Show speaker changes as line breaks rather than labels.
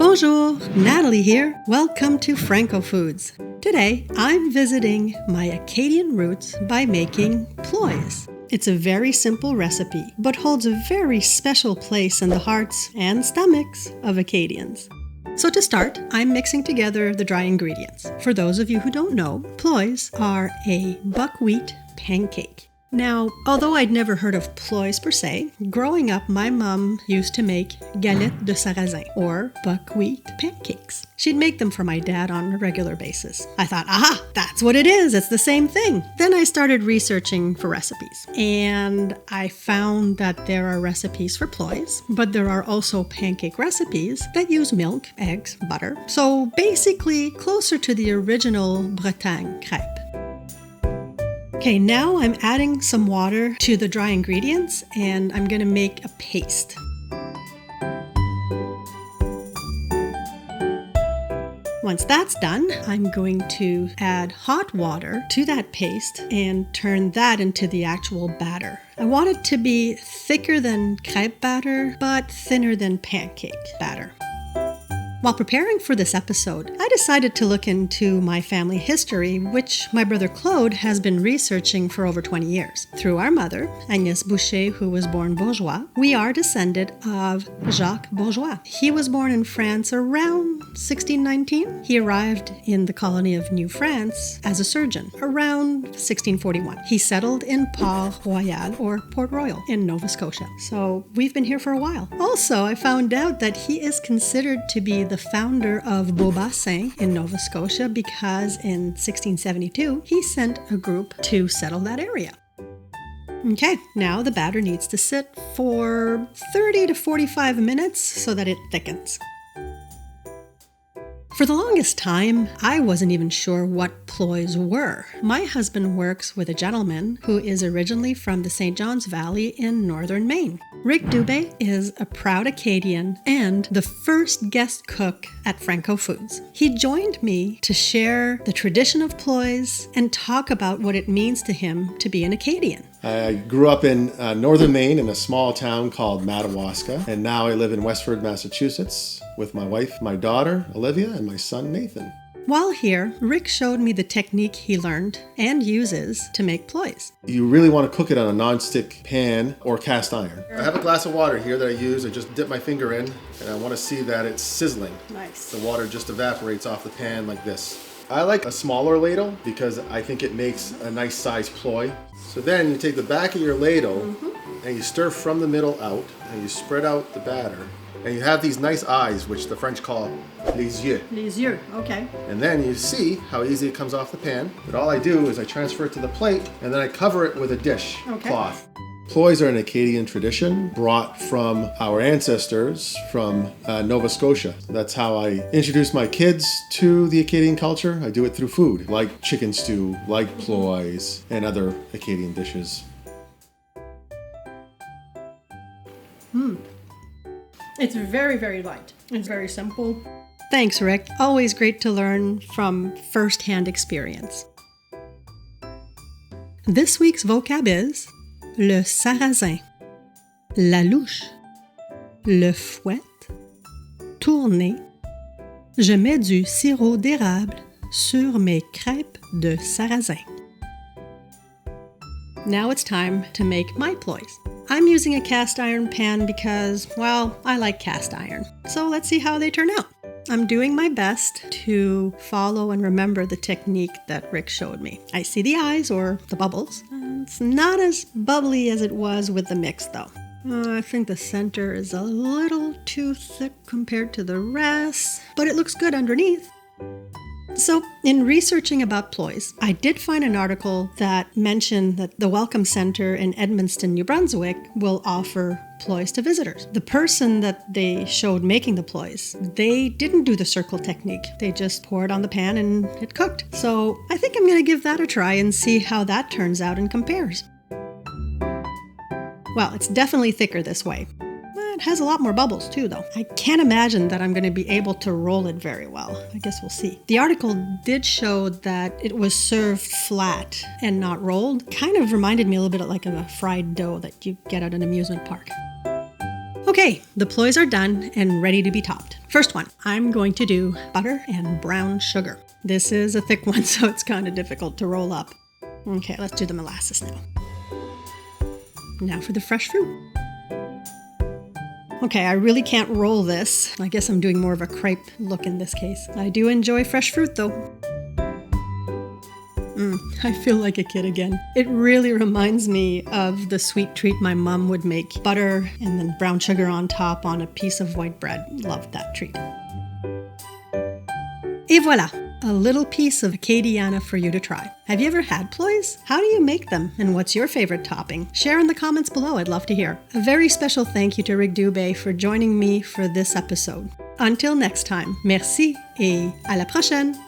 Bonjour, Natalie here. Welcome to Franco Foods. Today, I'm visiting my Acadian roots by making ploys. It's a very simple recipe, but holds a very special place in the hearts and stomachs of Acadians. So to start, I'm mixing together the dry ingredients. For those of you who don't know, ploys are a buckwheat pancake. Now, although I'd never heard of ploys per se, growing up my mom used to make galettes de sarrasin, or buckwheat pancakes. She'd make them for my dad on a regular basis. I thought, aha, that's what it is, it's the same thing. Then I started researching for recipes, and I found that there are recipes for ploys, but there are also pancake recipes that use milk, eggs, butter. So basically closer to the original Bretagne crêpe. Okay, now I'm adding some water to the dry ingredients and I'm going to make a paste. Once that's done, I'm going to add hot water to that paste and turn that into the actual batter. I want it to be thicker than crêpe batter, but thinner than pancake batter. While preparing for this episode, I decided to look into my family history, which my brother Claude has been researching for over 20 years. Through our mother, Agnès Boucher, who was born bourgeois, we are descended of Jacques Bourgeois. He was born in France around 1619. He arrived in the colony of New France as a surgeon around 1641. He settled in Port-Royal, or Port Royal, in Nova Scotia. So we've been here for a while. Also, I found out that he is considered to be the founder of Beaubassin in Nova Scotia because in 1672 he sent a group to settle that area. Okay, now the batter needs to sit for 30 to 45 minutes so that it thickens. For the longest time, I wasn't even sure what ploys were. My husband works with a gentleman who is originally from the St. John's Valley in northern Maine. Rick Dubé is a proud Acadian and the first guest cook at Franco Foods. He joined me to share the tradition of ploys and talk about what it means to him to be an Acadian.
I grew up in northern Maine in a small town called Madawaska, and now I live in Westford, Massachusetts with my wife, my daughter, Olivia, and my son, Nathan.
While here, Rick showed me the technique he learned and uses to make ploys.
You really want to cook it on a non-stick pan or cast iron. I have a glass of water here that I use. I just dip my finger in, and I want to see that it's sizzling.
Nice.
The water just evaporates off the pan like this. I like a smaller ladle because I think it makes a nice size ploy. So then you take the back of your ladle and you stir from the middle out and you spread out the batter. And you have these nice eyes, which the French call les yeux.
Les yeux, okay.
And then you see how easy it comes off the pan. But all I do is I transfer it to the plate and then I cover it with a dish cloth. Ploys are an Acadian tradition brought from our ancestors from Nova Scotia. That's how I introduce my kids to the Acadian culture. I do it through food, like chicken stew, like ploys, and other Acadian dishes.
It's very, very light. It's very simple. Thanks, Rick. Always great to learn from first-hand experience. This week's vocab is le sarrasin, la louche, le fouet, tourner, je mets du sirop d'érable sur mes crêpes de sarrasin. Now it's time to make my ploys. I'm using a cast iron pan because, well, I like cast iron. So let's see how they turn out. I'm doing my best to follow and remember the technique that Rick showed me. I see the eyes, or the bubbles. It's not as bubbly as it was with the mix, though. I think the center is a little too thick compared to the rest, but it looks good underneath. So, in researching about ploys, I did find an article that mentioned that the Welcome Center in Edmundston, New Brunswick will offer ploys to visitors. The person that they showed making the ploys, they didn't do the circle technique. They just poured on the pan and it cooked. So, I think I'm going to give that a try and see how that turns out and compares. Well, it's definitely thicker this way. It has a lot more bubbles too, though. I can't imagine that I'm going to be able to roll it very well. I guess we'll see. The article did show that it was served flat and not rolled. Kind of reminded me a little bit like of a fried dough that you get at an amusement park. Okay, the ploys are done and ready to be topped. First one, I'm going to do butter and brown sugar. This is a thick one, so it's kind of difficult to roll up. Okay, let's do the molasses now. Now for the fresh fruit. Okay, I really can't roll this. I guess I'm doing more of a crepe look in this case. I do enjoy fresh fruit though. I feel like a kid again. It really reminds me of the sweet treat my mom would make. Butter and then brown sugar on top on a piece of white bread. Loved that treat. Et voilà, a little piece of Acadiana for you to try. Have you ever had ploys? How do you make them? And what's your favorite topping? Share in the comments below, I'd love to hear. A very special thank you to Rick Dubé for joining me for this episode. Until next time, merci et à la prochaine!